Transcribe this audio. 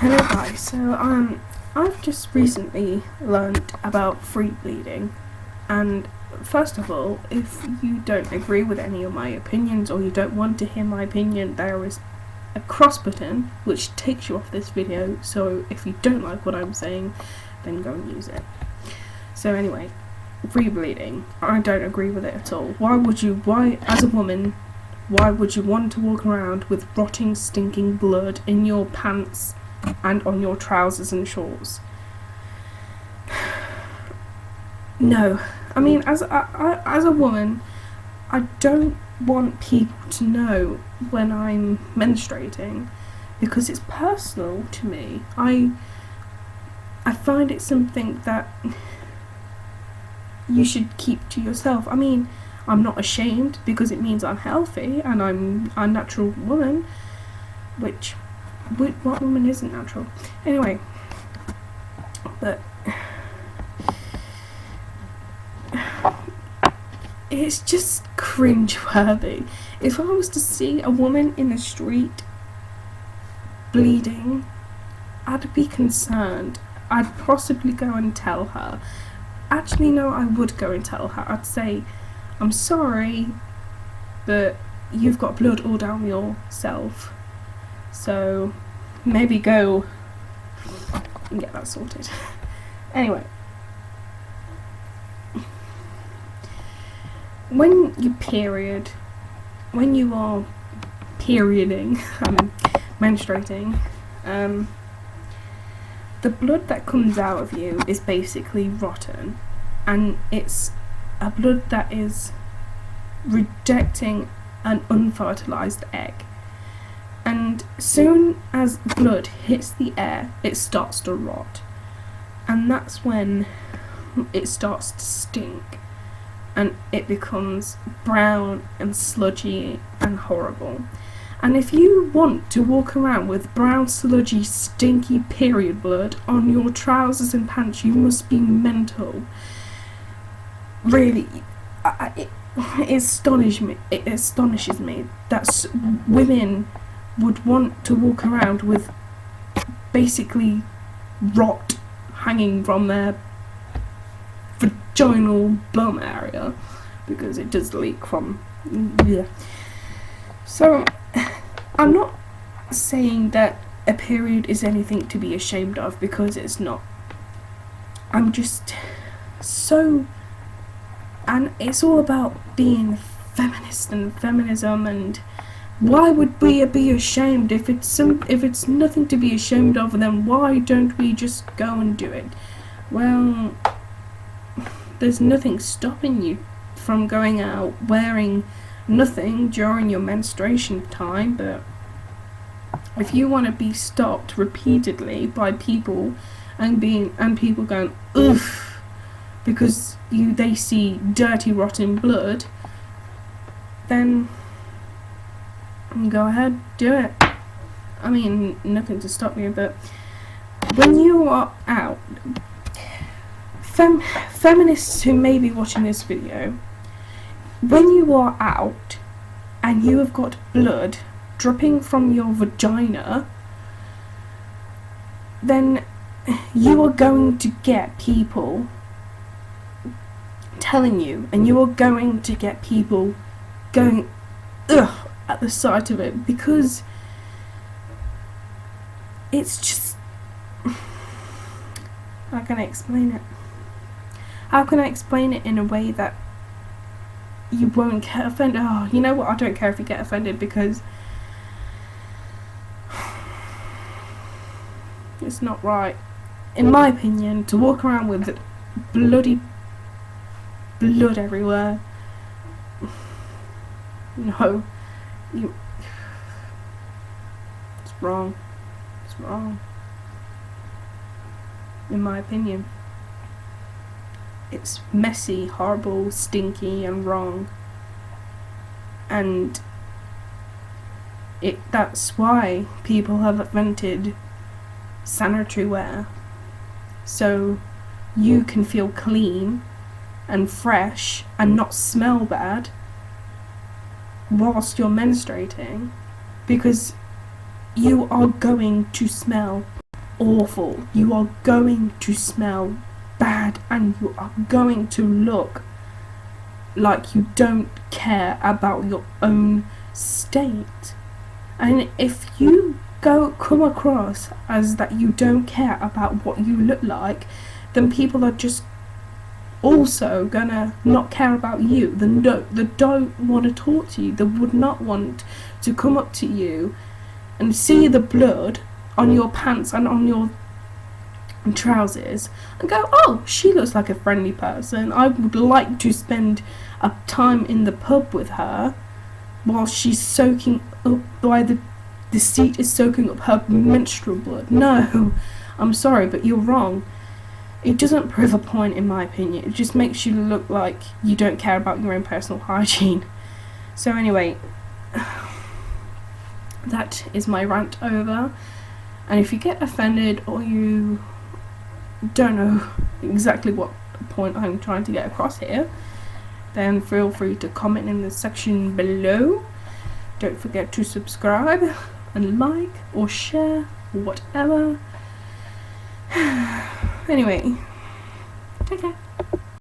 Hello guys, so I've just recently learned about free bleeding, and first of all, if you don't agree with any of my opinions or you don't want to hear my opinion, there is a cross button which takes you off this video, so if you don't like what I'm saying, then go and use it. So anyway, free bleeding, I don't agree with it at all. Why as a woman, why would you want to walk around with rotting, stinking blood in your pants and on your trousers and shorts? No. I mean, as a woman, I don't want people to know when I'm menstruating because it's personal to me. I find it something that you should keep to yourself. I mean, I'm not ashamed because it means I'm healthy and I'm a natural woman, which what woman isn't natural? Anyway, but it's just cringe-worthy. If I was to see a woman in the street bleeding, I'd be concerned. I'd possibly go and tell her. Actually, no, I would go and tell her. I'd say, I'm sorry, but you've got blood all down yourself, so maybe go and get that sorted. Anyway, when you are perioding, menstruating, the blood that comes out of you is basically rotten, and it's a blood that is rejecting an unfertilized egg. And soon as blood hits the air, it starts to rot, and that's when it starts to stink, and it becomes brown and sludgy and horrible. And if you want to walk around with brown, sludgy, stinky period blood on your trousers and pants, you must be mental. Really, it astonishes me that women would want to walk around with basically rot hanging from their vaginal bum area, because it does leak from, yeah. So I'm not saying that a period is anything to be ashamed of, because it's not. I'm just so, and it's all about being feminist and feminism, and why would we be ashamed? If it's nothing to be ashamed of, then why don't we just go and do it? Well, there's nothing stopping you from going out wearing nothing during your menstruation time, but if you want to be stopped repeatedly by people and people going oof because they see dirty, rotten blood, then go ahead, do it. I mean, nothing to stop you. But when you are out, feminists who may be watching this video, when you are out and you have got blood dripping from your vagina, then you are going to get people telling you, and you are going to get people going ugh at the sight of it, because it's just, how can I explain it? How can I explain it in a way that you won't get offended? Oh, you know what? I don't care if you get offended, because it's not right, in my opinion, to walk around with bloody blood everywhere. No, it's wrong. It's wrong. In my opinion, it's messy, horrible, stinky, and wrong. And that's why people have invented sanitary wear, so you can feel clean and fresh and not smell bad whilst you're menstruating, because you are going to smell awful. You are going to smell bad, and you are going to look like you don't care about your own state. And if you come across as that you don't care about what you look like, then people are just also gonna not care about you. They don't want to talk to you. They would not want to come up to you and see the blood on your pants and on your trousers and go, oh, she looks like a friendly person. I would like to spend a time in the pub with her while she's soaking up by the seat is soaking up her menstrual blood. No, I'm sorry, but you're wrong. It doesn't prove a point, in my opinion. It just makes you look like you don't care about your own personal hygiene. So anyway, that is my rant over. And if you get offended or you don't know exactly what point I'm trying to get across here, then feel free to comment in the section below. Don't forget to subscribe and like or share or whatever. Anyway, take care.